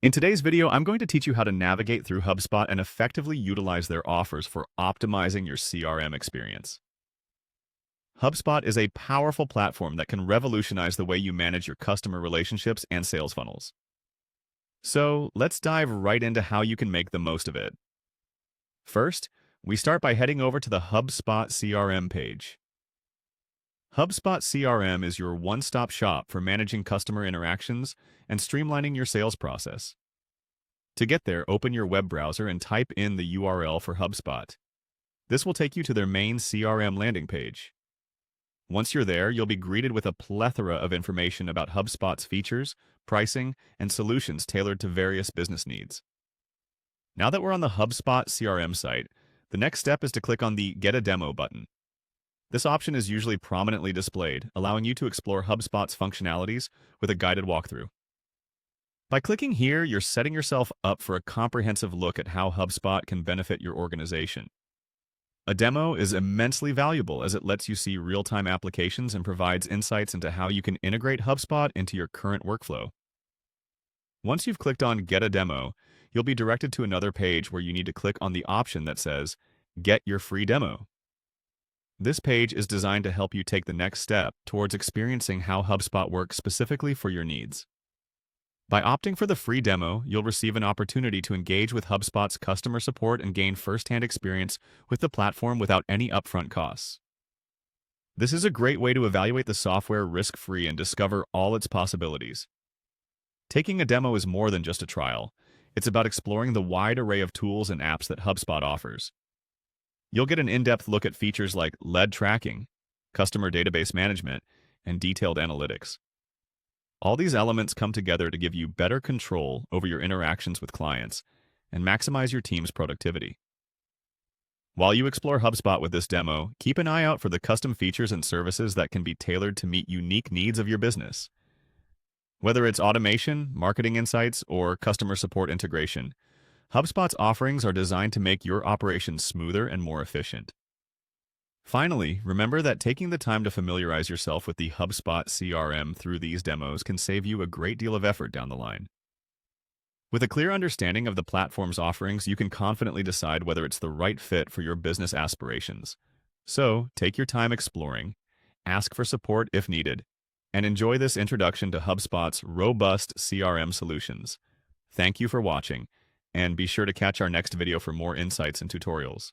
In today's video, I'm going to teach you how to navigate through HubSpot and effectively utilize their offers for optimizing your CRM experience. HubSpot is a powerful platform that can revolutionize the way you manage your customer relationships and sales funnels. So let's dive right into how you can make the most of it. First, we start by heading over to the HubSpot CRM page. HubSpot CRM is your one-stop shop for managing customer interactions and streamlining your sales process. To get there, open your web browser and type in the URL for HubSpot. This will take you to their main CRM landing page. Once you're there, you'll be greeted with a plethora of information about HubSpot's features, pricing, and solutions tailored to various business needs. Now that we're on the HubSpot CRM site, the next step is to click on the Get a Demo button. This option is usually prominently displayed, allowing you to explore HubSpot's functionalities with a guided walkthrough. By clicking here, you're setting yourself up for a comprehensive look at how HubSpot can benefit your organization. A demo is immensely valuable as it lets you see real-time applications and provides insights into how you can integrate HubSpot into your current workflow. Once you've clicked on Get a Demo, you'll be directed to another page where you need to click on the option that says Get Your Free Demo. This page is designed to help you take the next step towards experiencing how HubSpot works specifically for your needs. By opting for the free demo, you'll receive an opportunity to engage with HubSpot's customer support and gain first-hand experience with the platform without any upfront costs. This is a great way to evaluate the software risk-free and discover all its possibilities. Taking a demo is more than just a trial. It's about exploring the wide array of tools and apps that HubSpot offers. You'll get an in-depth look at features like lead tracking, customer database management, and detailed analytics. All these elements come together to give you better control over your interactions with clients and maximize your team's productivity. While you explore HubSpot with this demo, keep an eye out for the custom features and services that can be tailored to meet unique needs of your business. Whether it's automation, marketing insights, or customer support integration, HubSpot's offerings are designed to make your operations smoother and more efficient. Finally, remember that taking the time to familiarize yourself with the HubSpot CRM through these demos can save you a great deal of effort down the line. With a clear understanding of the platform's offerings, you can confidently decide whether it's the right fit for your business aspirations. So, take your time exploring, ask for support if needed, and enjoy this introduction to HubSpot's robust CRM solutions. Thank you for watching, and be sure to catch our next video for more insights and tutorials.